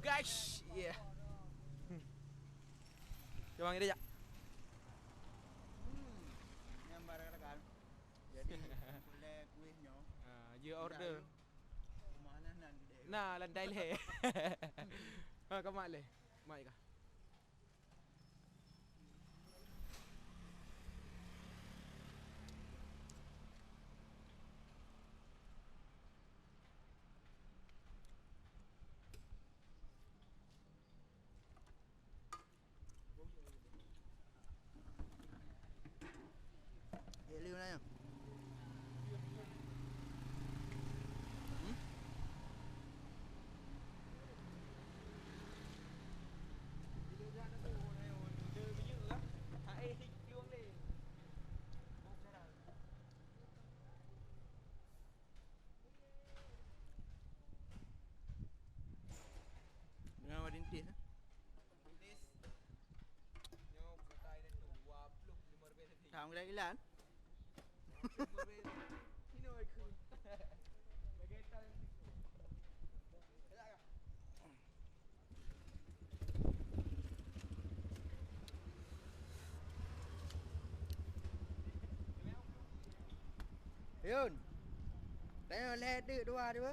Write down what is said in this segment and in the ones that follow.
guys. Yeah. Coba ngide ya. Nyambar rekan. Jadi boleh kuihnya. You order. Mana nanti. Nah, landai le. Kau mak le. Mak kah? Liu này. Dengan wadin tis. Tis. Nyo katai dah 25 ribu tadi. Thằng đây ilan. Ini oi kun. Bagai tal. Yun. Tengok lihat dia dua dia.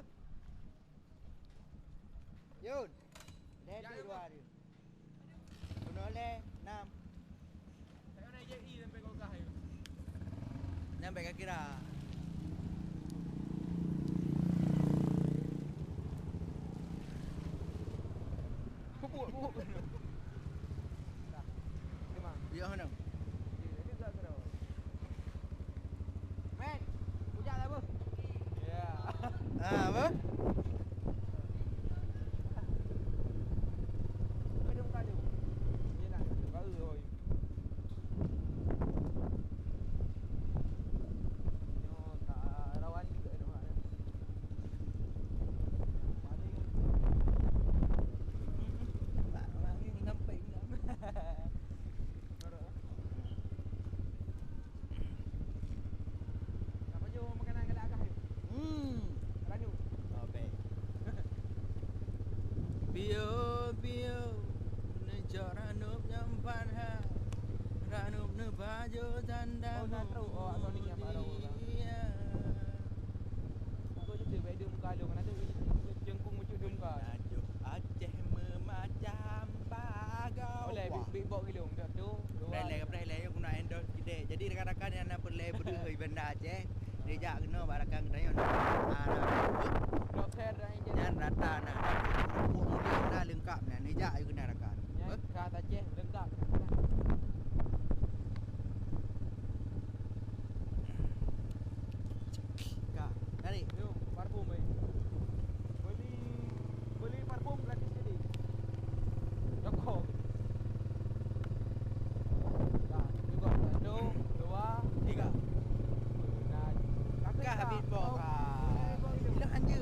Yun. Lihat dia dua dia. Nó le 6. Saya nak jadi sampai kau kah. Nyampe kaki dah. Bubuk. Dah. Memang. Dia mana? Dia tak kena. Men, hujat tak apa? Ya. Apa? Ada muka tu. Dia nak baru thôi. Nyo tak rawan juga tu mak. Paling Orang ni sampai ni. Norok. Apa je makanan kat agak ni? Ranu. Okay. Bio Nejak ranup nyampan ha. Ranup ne baju tanda. Oh, nak tahu. Oh, atau ni yang baru lah. Iya. Kau je tu beda muka lu kan ada jengkung muncul dia muka. Aduh, Aceh memacam bagau. Boleh big box gilung tak tu. Play aku nak endorse kita. Jadi rakan-rakan yang nak play berdua benda Aceh. Dia jak kena barakan kita nak. Doktor dah yang Yang rata nak. Kemudian dah lengkap nak. Dia jak kena rakan. Kata Aceh lengkap. Kak, tarik. Yo, parfum ni. Beli parfum gratis jadi. Rokok. Dah, juga 1, 2, 3. Nah, Kak habis bok. Bilang anja.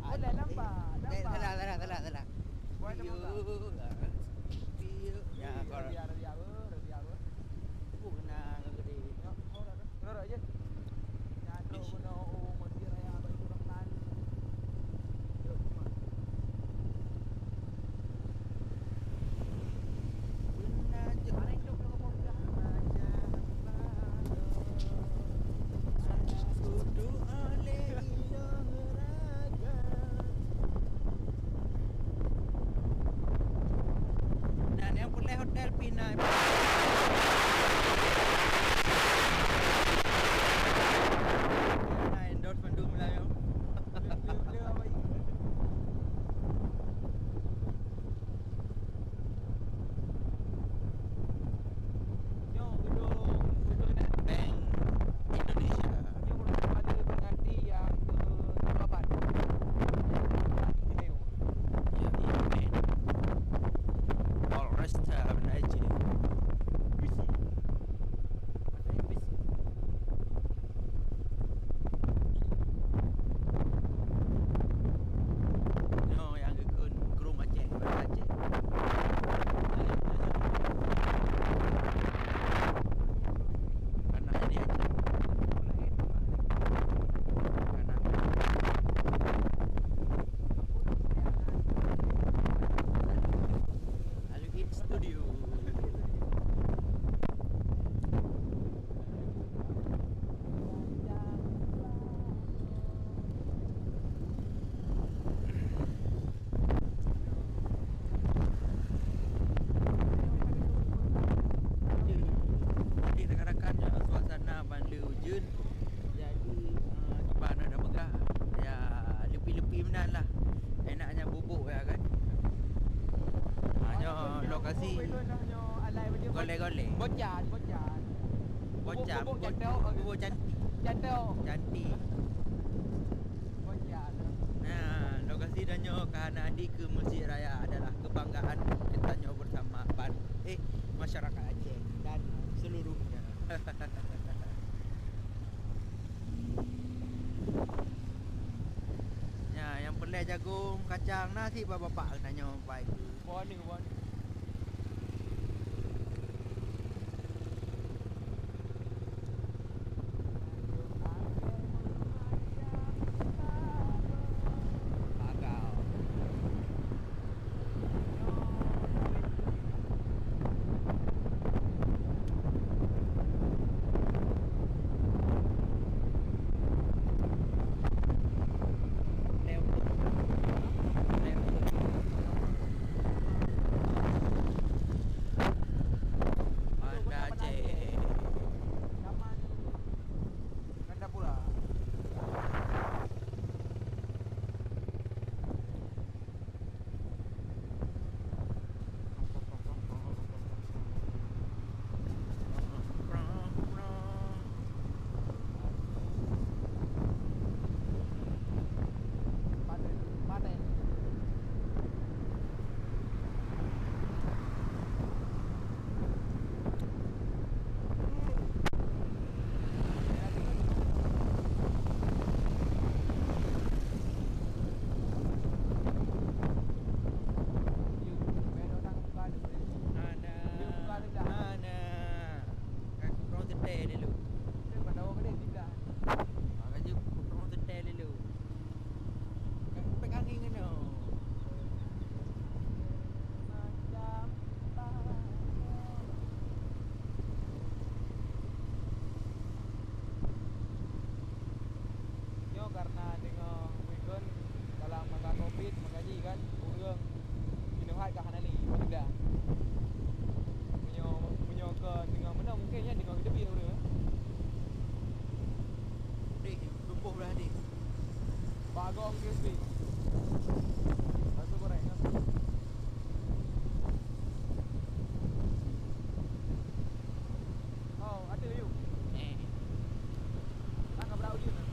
Boleh lambat. Salah. Buat apa? Ya, kau. Dia apa? Aku kena gede. Norok je. Nyadro guna mesti raya apa itu nak. Benar je. Mana itu kalau kau dah. Kudu oleh ilah raga. Dan yang boleh hotel Pinai. Nah, endorse pandu Melayu. Dia apa ini? Yo, gedung net Bank Indonesia. Dia belum ada pengganti yang ke-8. Ini. Ya, ini. All rest have an edge. Lokasi Betul dah nyo alai dia. golek-golek. Bocan. Bocah, Bubuk cantik. bubuk cantik. Cantik. Cantik. Bocan. Nah, lokasi danyo kehadiran ke Masjid Raya adalah kebanggaan kita nyo bersama masyarakat Aceh dan seluruhnya. Ya, yang pelai jagung, kacang, nasi bapak danyo baik. Warning. Agak. Banda Aceh. Zaman ganda pula. Paten. Mana? Aku kurang sedar dulu. Makanya aku kurang sedar dulu. Kan pegang angin kena. Karena dengan mungkin dalam masa Covid mengaji kan urang minuhat kat hanali tidak menyo ke dengan mana mungkinnya dengan hidup dia urang Dik, lumpuh belah dik. bagong crispy batu goreng kan oh ada you tangkap berapa dia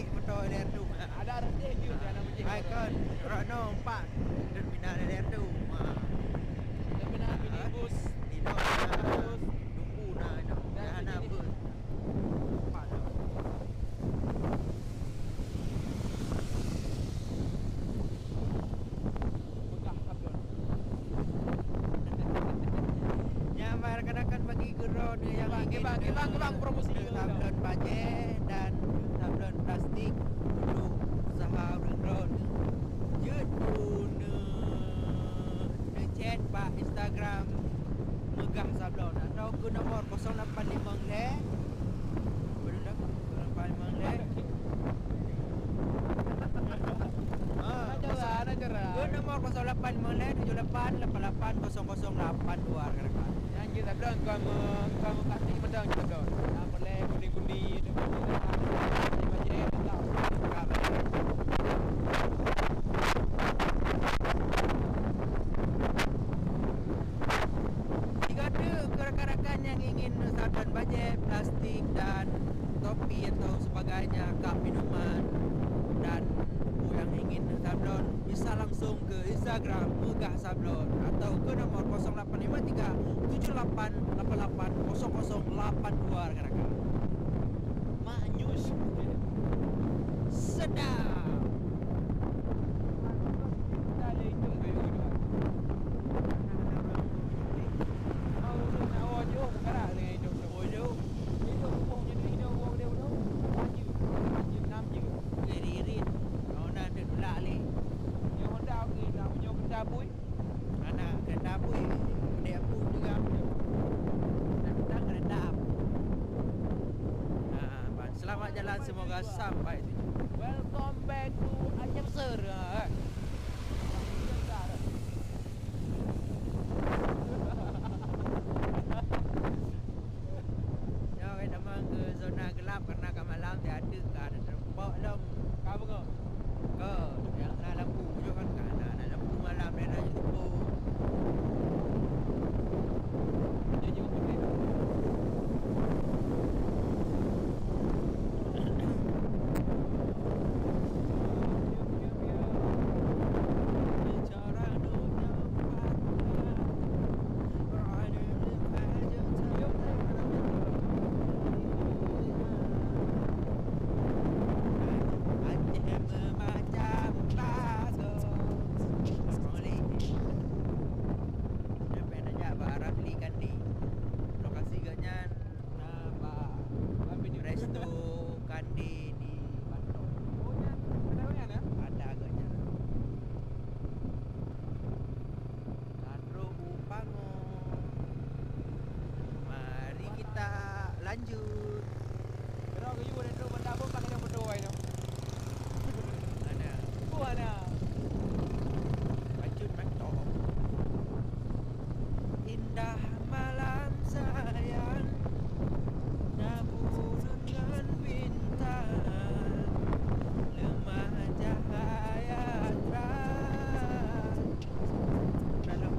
betul lerdu. Ada arti je jangan macam Ai kan rono empat terminal lerdu. Tapi nak minibus. Dino nunggu na Dan na begini. bus. Empat. Megah sablon. Nyamar rekan-rekan bagi geron yang Bang, promosi dulu. sablon bajet dan sablon plastik untuk usaha geron. Jut guna chat pak Instagram megah sablon atau ke nombor 085 le. Betul tak? 085 le. Nak cerah. Ke nombor 085 le 78880082 rekan-rekan. Yang kita sablon kamu kasih medang kita sablon. Yang boleh kuning-kuning itu macam tak. Jika ada rekan-rekan yang ingin sablon bajet, plastik dan topi atau sebagainya, kap minuman dan yang ingin sablon bisa langsung ke Instagram Megah Sablon atau ke nombor 085378880082 rekan-rekan. Manyus. Sedap. Dah ada itu video tu. Mau nak wajah sekarang dengan hidup tu. Bodoh. Hidup umumnya ni hidup orang dia tu. Wajib 6 je. Irit-irit. Kau nak ada dulak ni. Yang Honda okey nak punya benda pun. Anak kereta pun dia pun juga dan kereta. Selamat jalan semoga sampai tujuan. Welcome back to Acem Ser. Ya, kita memang ke zona gelap karena kat malam dia ada kan terpok lem. Kau apa kau? Ke yang nak lampu je kan nak lampu malam dia nak jumpa. Dia je pun ni. Bicara dunia berada Aceh memacam lagu. Boleh. Sampai najak barang belikan di lokasi ganyan Nampak. Tapi ni resto kandi di Bandung. Oh ya, ada yang ada. Ada agaknya. Sandro Upango. Mari kita lanjut. Kalau kau you ada benda apa pakai yang bodoh ai tu. Mana? Buana. Lanjut mentok. Indah malam sayang, nabur dengan bintang, lemah cahaya terang dalam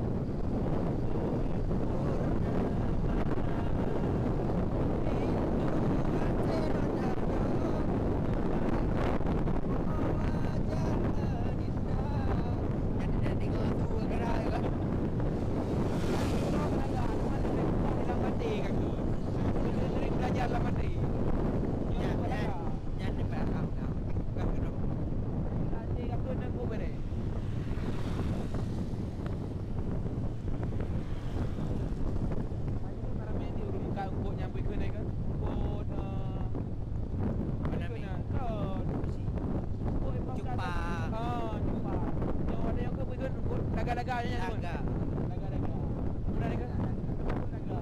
Laga-laganya tu. Laga. Laga-laga. Pernah dengar? Laga.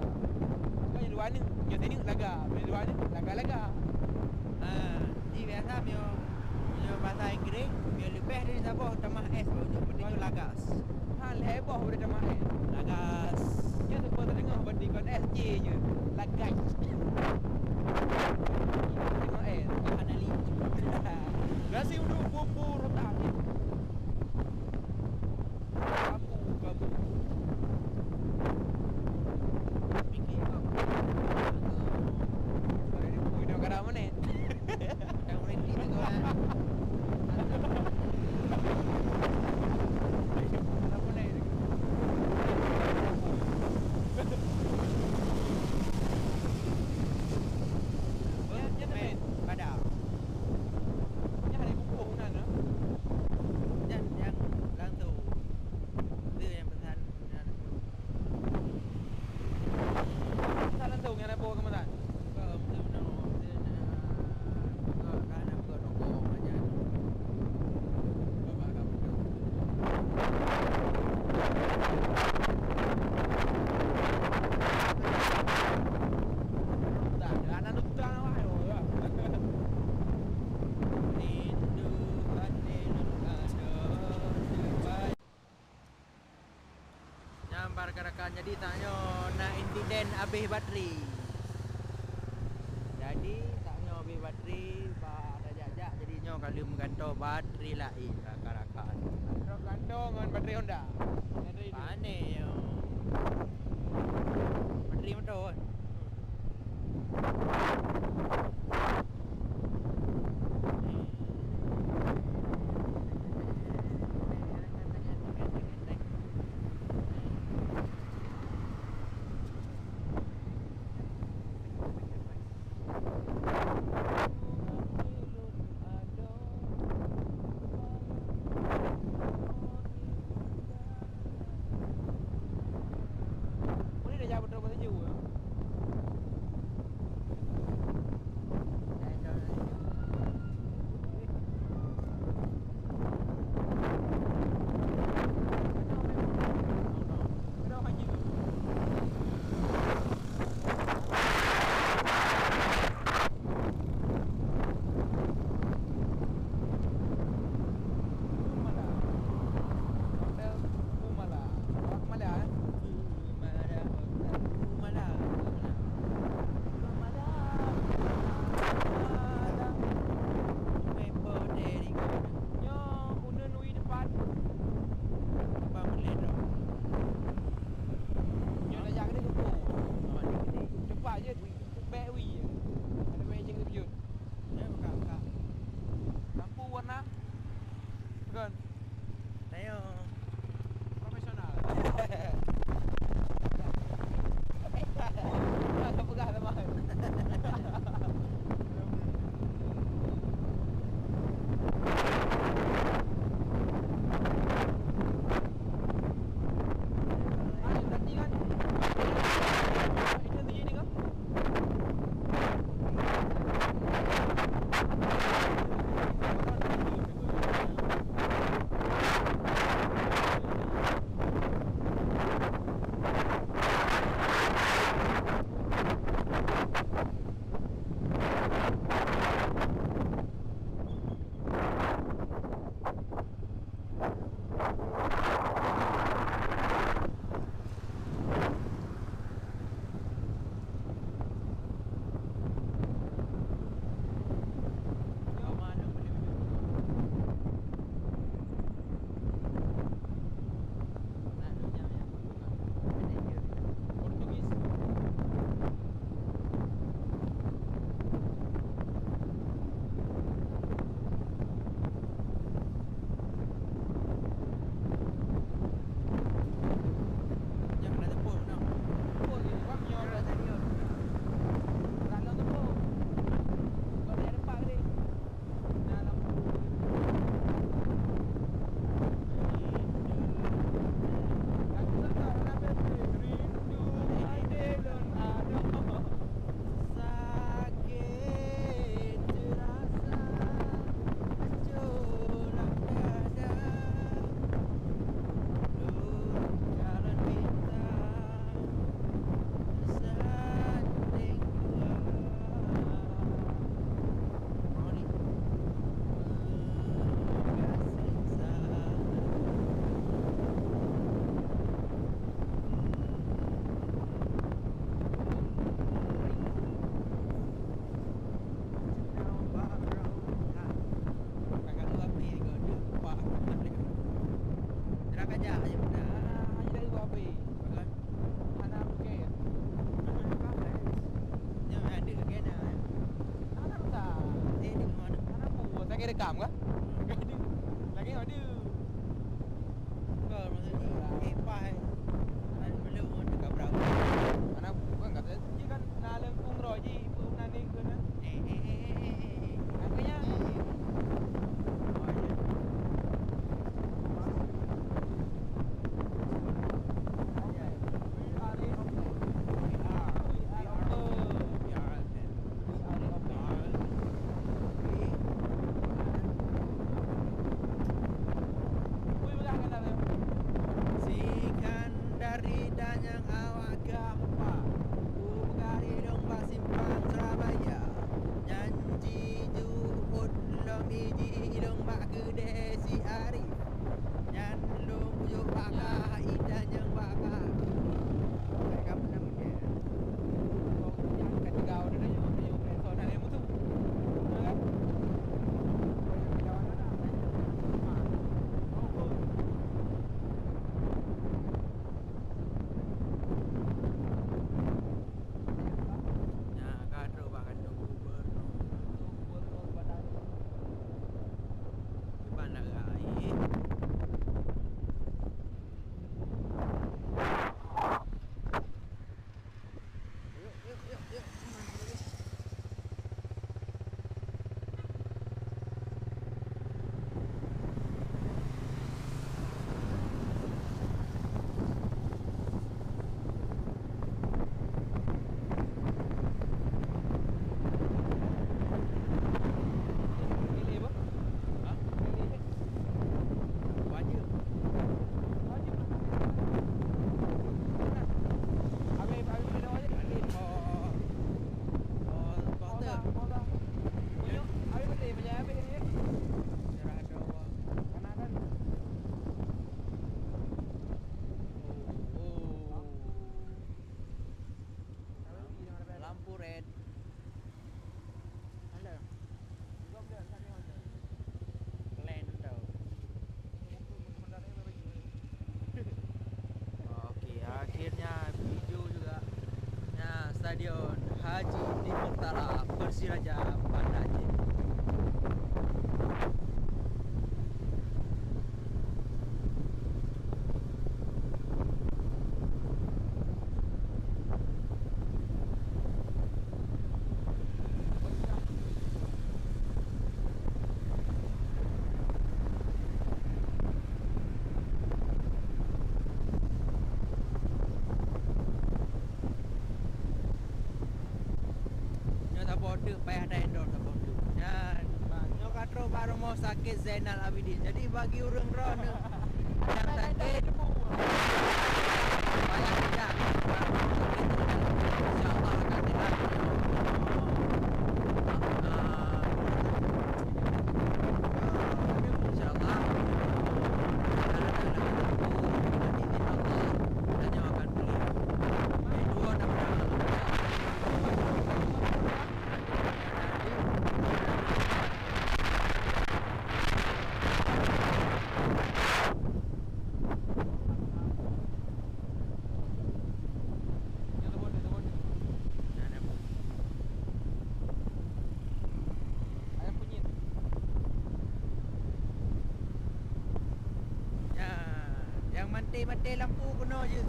Kau yang luar ni, yang sini laga. Yang luar ni laga-laga. Di biasa mio bahasa Inggeris, mio lebih dari Sabah tambah S baru penting lagas. Hal heboh pada zaman ni. Lagas. Dia tu pun terdengar bandingkan SJ je. Lagai. Tengok Anali. Nasi uduk bumbu rotan. Kamu. Fikir kau. Ada di punya negara mana? Yang ready dengan Jadi taknya nak insiden habis bateri. Jadi taknya habis bateri, pak dah jajak jadinya kalau mengganto bateri lain rakar-rakar. Truk kantong dengan bateri Honda. Bateri itu. Pane yo. Bateri motor kan. Ini dah jauh betul betul jauh. Dah hanya. Profesional. Tak pegah sama. Lagi rekam kah? Lagi ada. Kau maksudnya pai. Belum dekat berapa. Anak bukan kata je kan nak lengkung roji pun nanti kena. Akhirnya Haji di Murtala Persiraja Banda Aceh. Border payah dah endor ke border. Dan nyo katro baru mau sakit Zainal Abidin. Jadi bagi urang ron yang sakit payah tidak baru mau sakit Zainal Abidin. Insyaallah akan dilatih. Insyaallah mati lampu kuno je.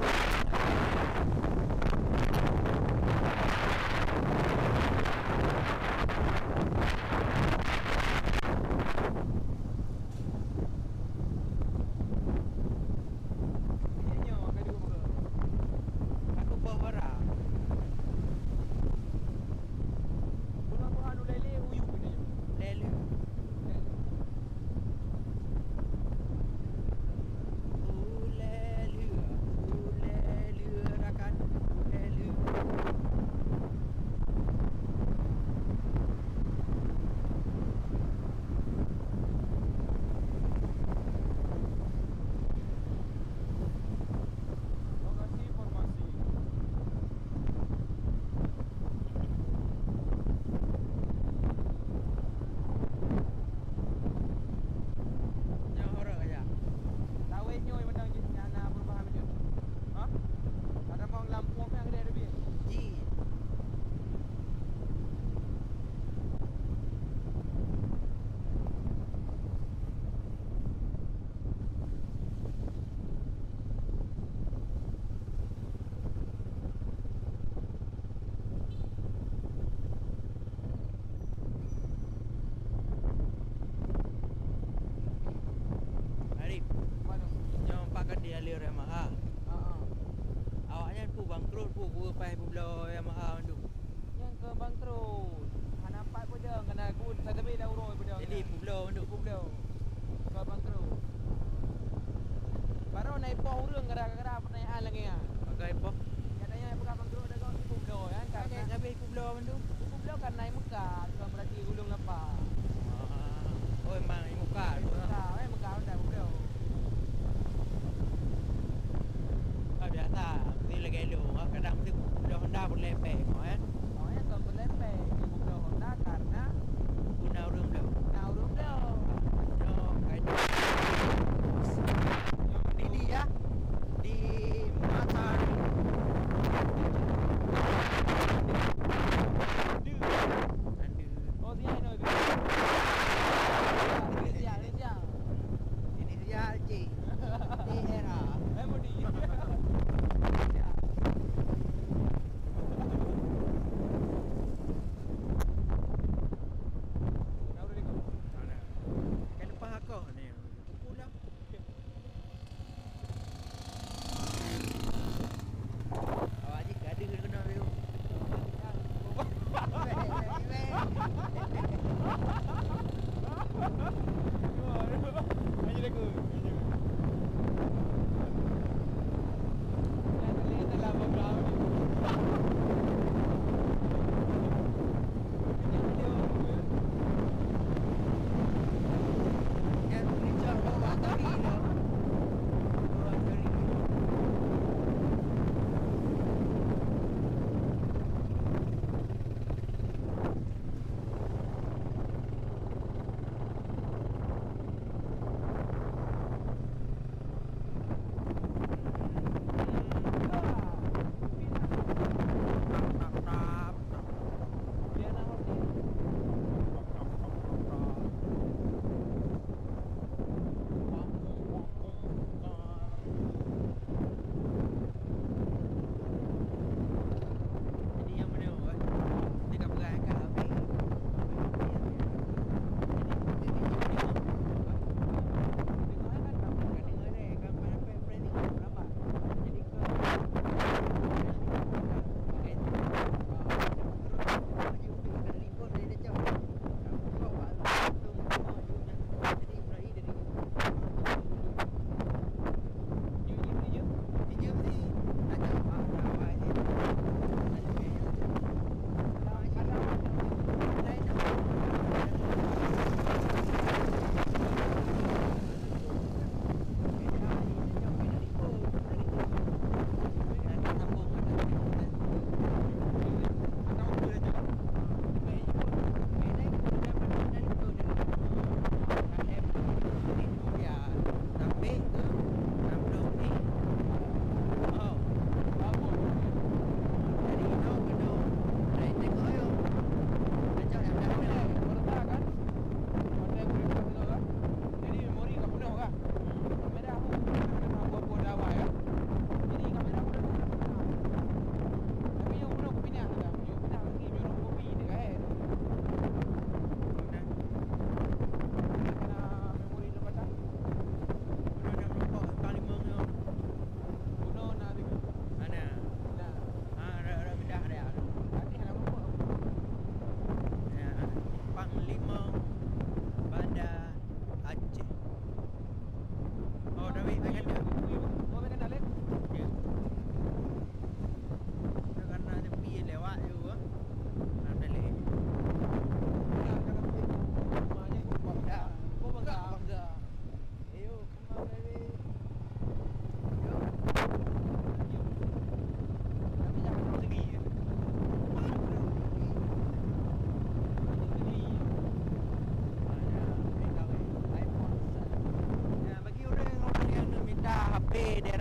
Aku bawa lelu. Alir Yamaha. Awaknya pu bangkrut pu pai pula Yamaha tu. Yang ke bangkrut. Nampak pun dia kena good tapi dah uroi pun dia. Jadi pula untuk pula. Ke bangkrut. Baru naik poh urang gara-gara pertanyaan lagi ah. Pakai apa? Katanya bukan bangkrut dah kau pula kan. Kan habis pula tu. Pula kan naik Mekah, bukan berarti gulung lepas. Oh memang Mekah. Mekah dah pula. Biasa, mesti lagi elok. Kadang mesti guna Honda pun lepek kan. Awaknya kau pun lepek dia guna Honda karena guna urang dah. Yo, kayak di dia di Makassar. Oh, dia ini. Ini dia Aceh. Di era.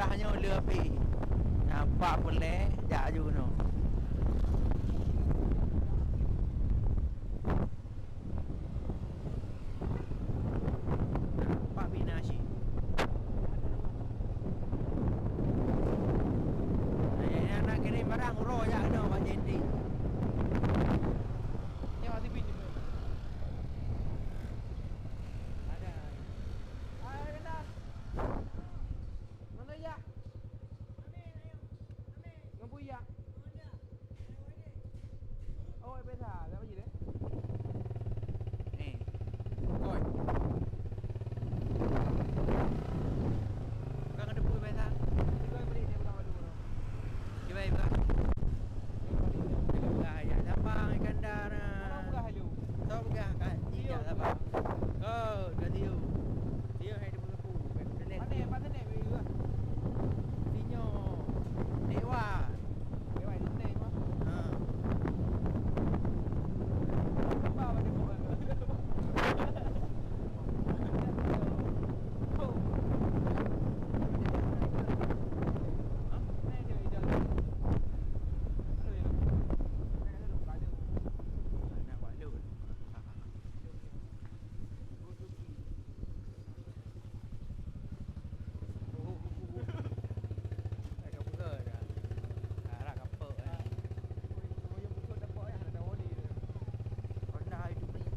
arahnya lebih nampak boleh jak ju no. Nampak binasi. Yang nak kirim barang uro jak no Pak Jendi. Nyawa TV ni. Ada. Hai benar. Mana ya? Ngompu ya. Oh, beta, apa je dia? Ni. Koi. Kau kena pui beta. Kau yang beli ni pertama dulu. Cuba buka. Buka ya. Lapang ikan dara. Mana buka halu? Tahu buka kan? Tidak lapang. Oh, dah tiu. Tiu hai dia pu. Mana ni beli juga? Tinyo. Dewa. Dewa ini ni mah. Ha. Apa apa dia buat? Oh. Ha? Ni dia jalan. Aduh ya. Ni ada buka dia. Nak buat lu. Tak buka dah. Arah kapal eh. Honda itu ni.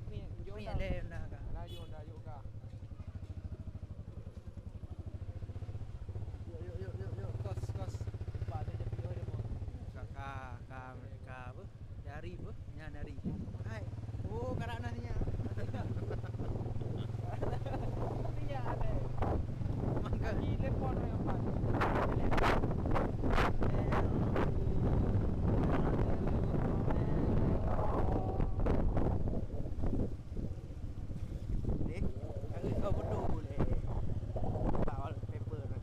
Ni ada Honda kan. Yuk. Kos. Ka apa? Dari apa? Nya dari. Hai. Oh, karak nasinya. Mangga. Ni, kali kau bodoh boleh. Bawa paper dah.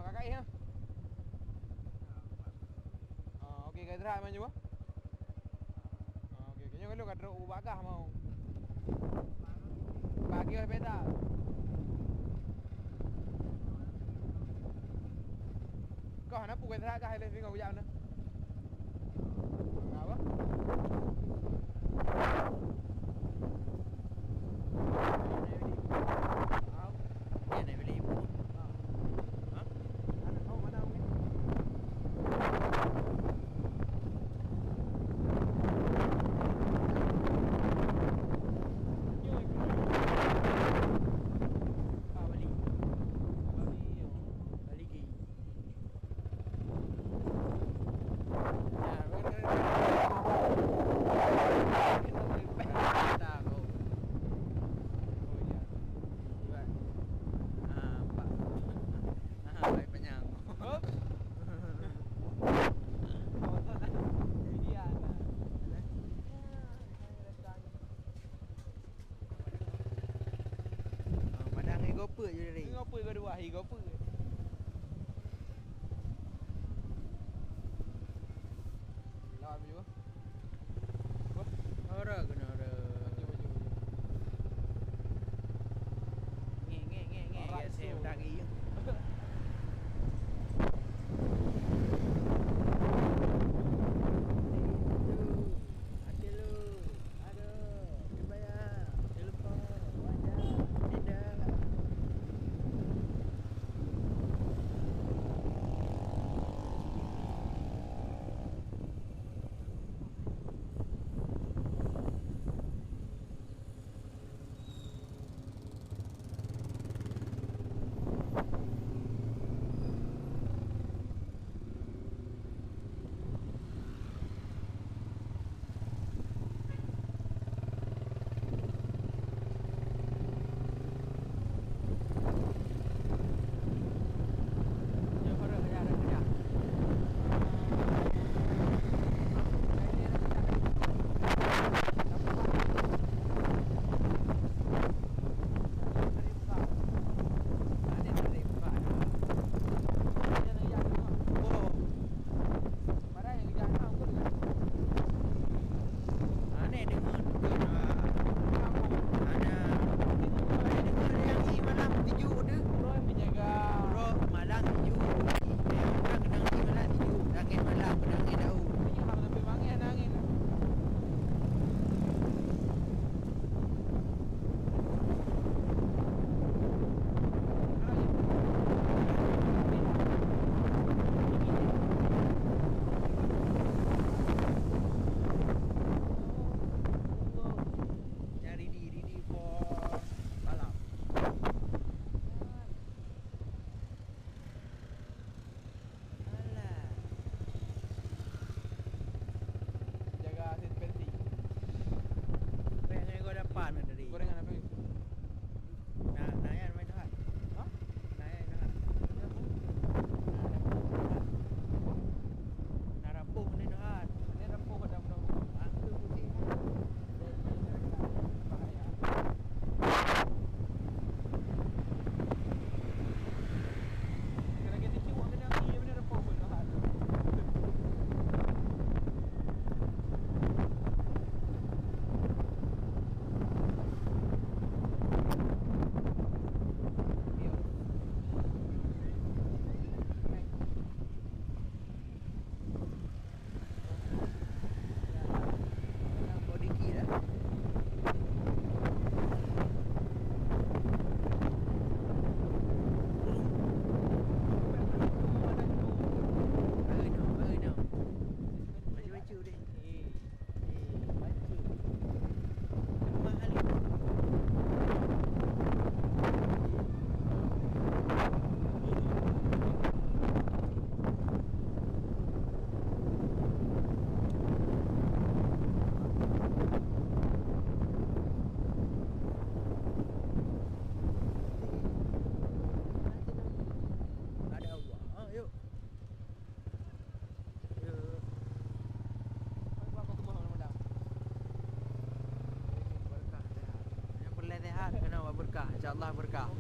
Mananya? Okey, kau drag main juga. Okey, kayaknya kalau kau drag bagah mau. Bagi oleh pedal. Kau nak pukul drag kah hele kau jam na? Apa? Dia nak beli ibu. Ha? Ada kau mana okey? Balik. Bagi. Balik lagi. Tak kau. Cuba. Pak. Baik penyang. Hop. Padang ni gopa je dari. Ini apa kau dua hari kau apa? Lawan juga. Ora guna ora. Nge. Alright, Saya so- lagi. sehat kena buat berkah. InsyaAllah berkah.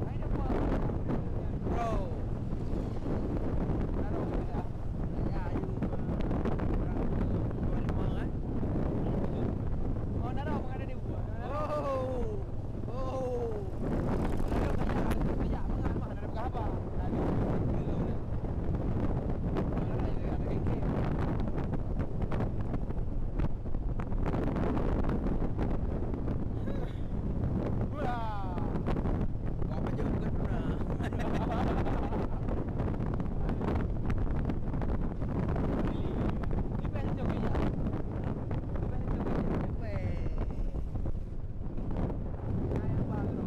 Ai dah buat. Bro. Taruh dah. Ya, you orang 25 kan? Oh, naruh mengadah dia buat. Oh. Oh. Naruh kayak mengamak naruh berapa? Tadi. Kilo dia. Mana dia ada kek. Wah. Kau apa jauh bukan pernah. Ini pun jauh ya. Ini pun jauh ya. Weh. Ayam baru.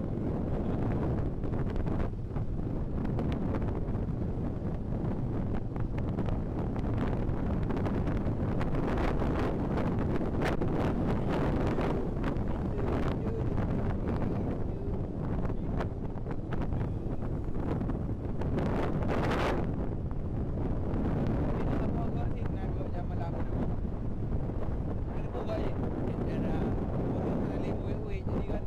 Ini tak apa kau sih nak buat jam malam ni. Ada buka je. Era Orang kali wei jadi kan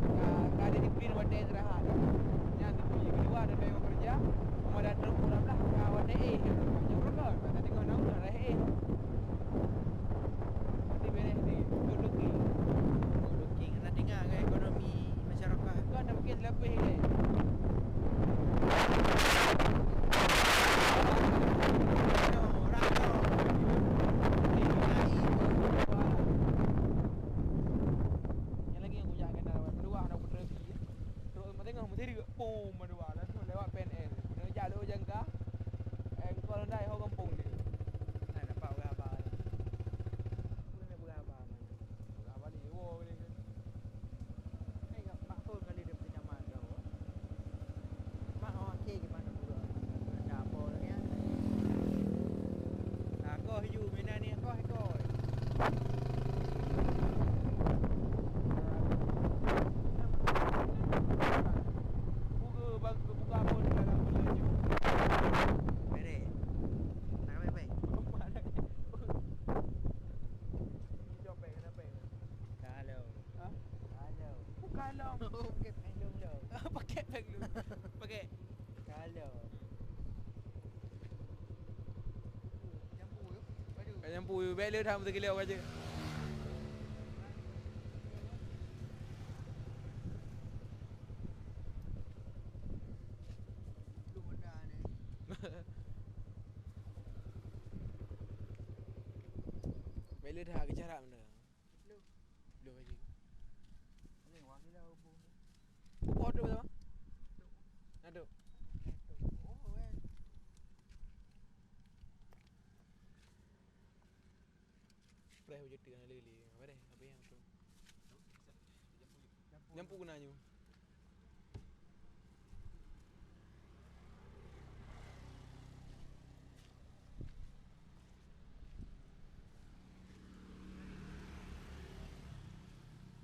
kada di print wadai istirahat. Yang tu punya kedua ada yang kerja. Rumah dah teruk pula lah. Wadai macam berapa? Tak tengok nama dah Nanti beres ni. Duduk ni. looking nak dengar kan ekonomi masyarakat. Kau nak bikin lebih ke? Yang lagi yang aku jangan kena berdua nak berterbi. Terus tengok mesti dia pom berdua dan tu lewat PNL. Dia jalur jangka. Kau rendai ho kampung dia. Nah, dapat berapa? Boleh berapa? Berapa ni? Wow ni kan. Kat mak pun kali dia pinjaman kau. Mak orang ke gimana pula? Ada apa lagi kan? Nah, kau hiju mina ni kau. Buka pun dalam belanja. Bere. Nak baik-baik. Mana? Jopek kenapa? Kalau. Ha? Kalau. Bukan long. Oh, pakai pendung lo. Pakai bag lu. Pakai. Kalau. Jambu tu. Aduh. Kan yang pu bag lu dah mesti gila aja. Lu benda ni. Bag lu dah kejarak benda. Lu. Lu aja. Ni wang gila hubung ni. Apa tu betul? Aduh. Oh, kan. Pray hujud dengan lili. Apa deh? Apa yang tu? Nyampu gunanya.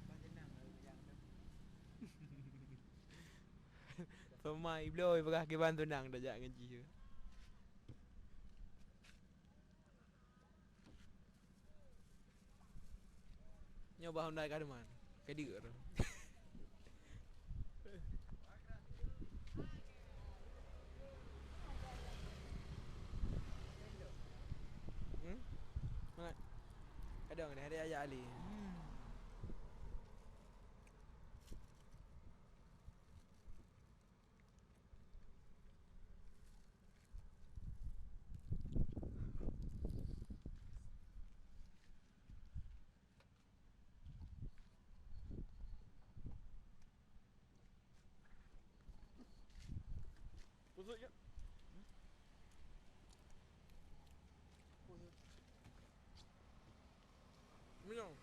Panjenang yang tu. Pemai bloy pegah ke bantu nang dah jak ngaji. Nyoba Honda kat mana? Ke dia tu. Mana? Kadang ni ada ayat Ali. Pusuk je. Minum.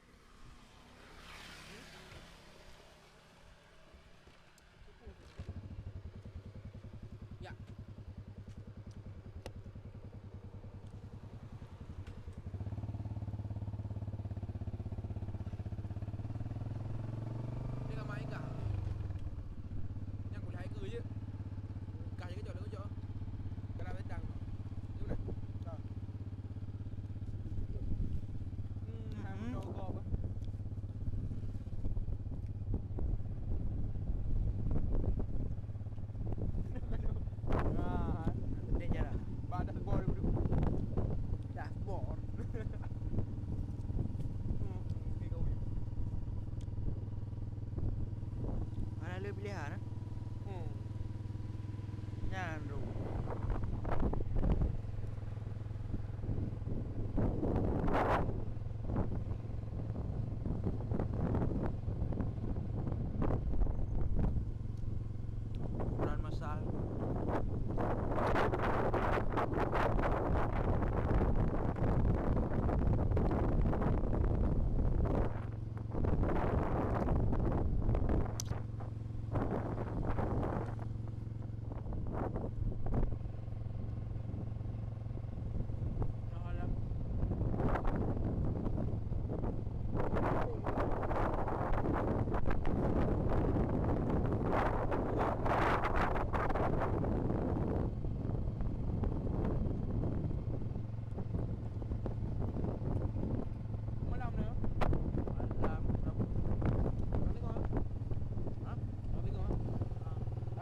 boleh pilihan. Hmm. Jangan bro. Bulan masal. Alam. Malam ni. Alam. Kau tengok. Ha? Kau tengok. Ha.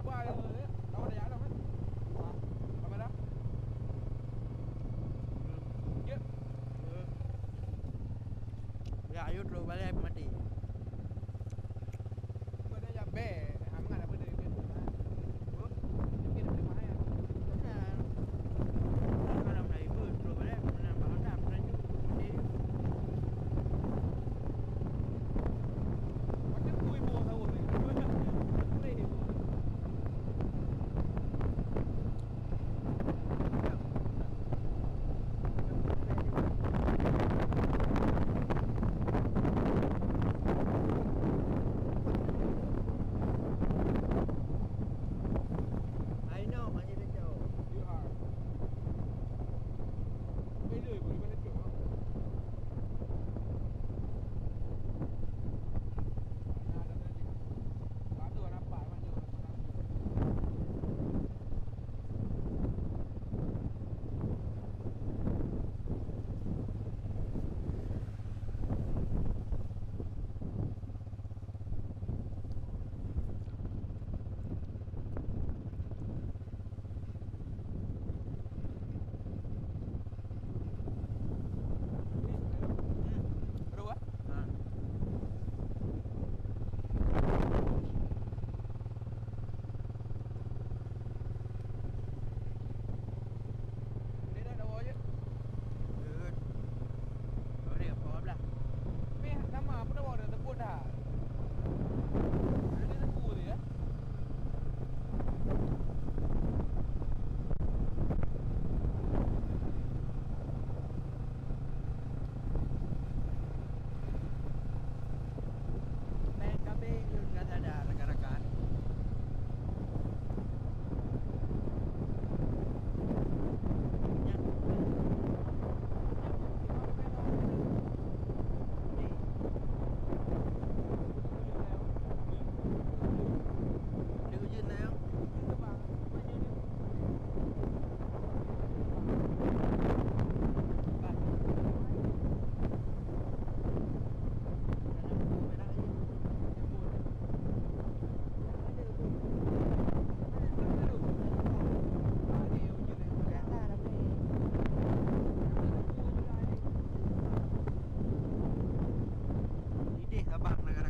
Apa yang ni? Tahu dah jalan kan? Ha. Kamera. Ya. Ya, ayo terus balik mati. Kau dah jap be. Hang ada benda ke? Oh. Mungkin ada mana ya? Benar. Kalau nak ibu terus balik menambah anda berlanjut mati. Macam kui bawa tahu ni. Boleh. I know macam dia jauh. You are. Bây giờ bởi vì kiểu không? Bán từ năm bài bao nhiêu? Aduh ah. Ha. Đây đây đâu rồi chứ? Good. Kau dia apa belah? Meh nama apa dah ada tepuk dah. Ada tepuk dia. PKB yun kata ada rekan-rekan. Ya. Ni. Dia hujan lah yang. Bang. Ada buku merah je. Idih abang nak